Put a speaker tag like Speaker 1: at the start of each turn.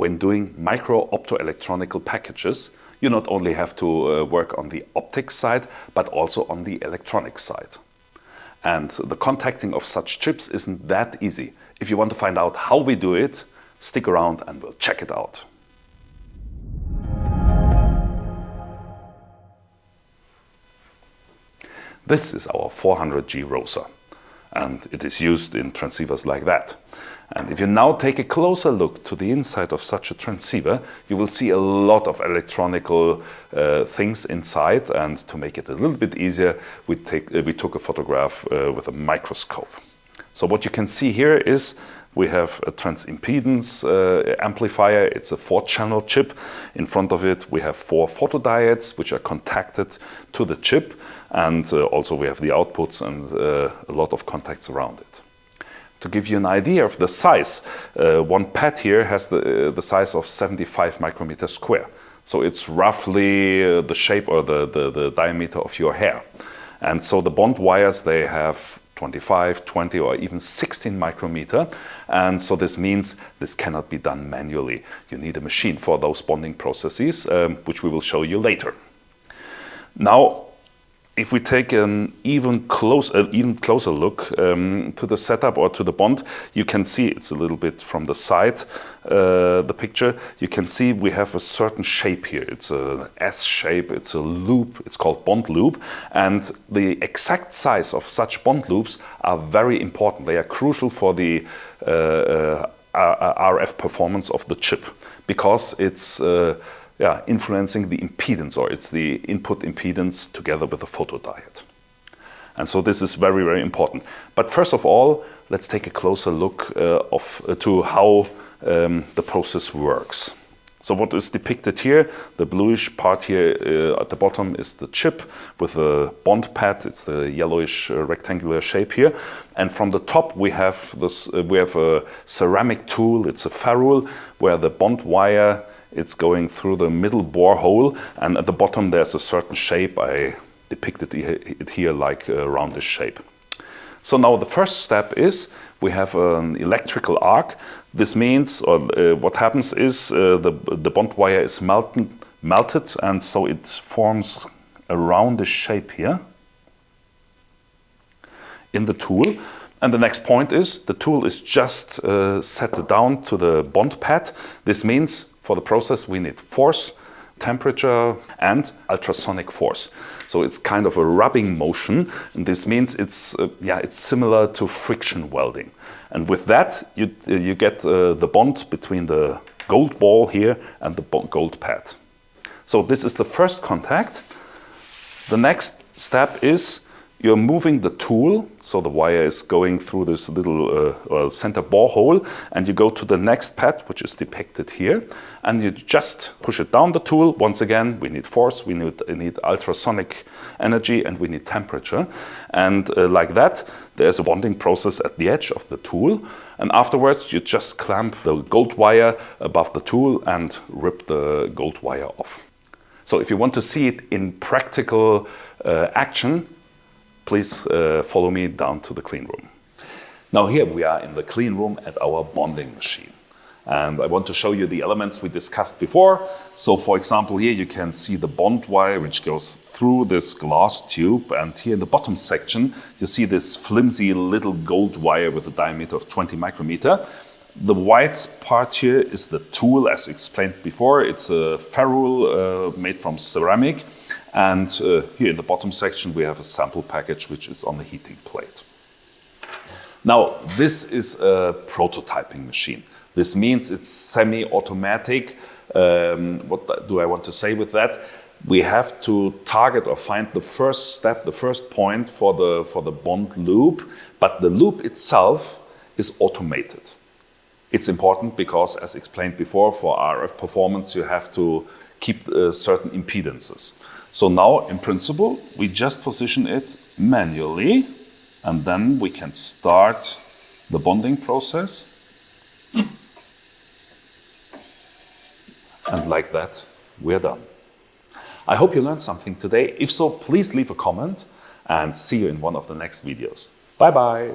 Speaker 1: when doing micro optoelectronic packages, you not only have to work on the optics side, but also on the electronic side. And the contacting of such chips isn't that easy. If you want to find out how we do it, stick around and we'll check it out. This is our 400G ROSA, and it is used in transceivers like that. And if you now take a closer look to the inside of such a transceiver, you will see a lot of electronical things inside. And to make it a little bit easier, we took a photograph with a microscope. So what you can see here is we have a transimpedance amplifier. It's a 4-channel chip. In front of it, we have 4 photodiodes, which are contacted to the chip. And also we have the outputs and a lot of contacts around it. To give you an idea of the size, one pad here has the size of 75 micrometers square. So it's roughly the shape or the diameter of your hair. And so the bond wires, they have 25, 20 or even 16 micrometer. And so this means this cannot be done manually. You need a machine for those bonding processes, which we will show you later. Now, if we take an even closer look to the setup or to the bond, you can see it's a little bit from the side, the picture. You can see we have a certain shape here. It's an S shape, it's a loop, it's called bond loop. And the exact size of such bond loops are very important. They are crucial for the RF performance of the chip, because it's influencing the impedance, or it's the input impedance together with the photodiode. And so this is very, very important. But first of all, let's take a closer look to how the process works. So what is depicted here, the bluish part here at the bottom is the chip with a bond pad. It's the yellowish rectangular shape here. And from the top we have a ceramic tool. It's a ferrule where the bond wire, it's going through the middle borehole, and at the bottom there's a certain shape. I depicted it here like a roundish shape. So now the first step is we have an electrical arc. This means, what happens is the bond wire is melted, and so it forms a roundish shape here in the tool. And the next point is the tool is just set down to the bond pad. This means for the process we need force, temperature and ultrasonic force. So it's kind of a rubbing motion, and this means it's similar to friction welding. And with that you get the bond between the gold ball here and the gold pad. So this is the first contact. The next step is you're moving the tool, so the wire is going through this little center borehole, and you go to the next pad, which is depicted here, and you just push it down the tool. Once again, we need force, we need ultrasonic energy, and we need temperature. And like that, there's a bonding process at the edge of the tool, and afterwards you just clamp the gold wire above the tool and rip the gold wire off. So if you want to see it in practical action, please follow me down to the clean room. Now here we are in the clean room at our bonding machine. And I want to show you the elements we discussed before. So for example, here you can see the bond wire which goes through this glass tube. And here in the bottom section, you see this flimsy little gold wire with a diameter of 20 micrometer. The white part here is the tool, as explained before. It's a ferrule made from ceramic. And here in the bottom section we have a sample package which is on the heating plate. Now this is a prototyping machine. This means it's semi-automatic. What do I want to say with that? We have to target or find the first step, the first point for the bond loop, but the loop itself is automated. It's important because, as explained before, for RF performance you have to keep certain impedances. So now, in principle, we just position it manually, and then we can start the bonding process. And like that, we're done. I hope you learned something today. If so, please leave a comment, and see you in one of the next videos. Bye-bye.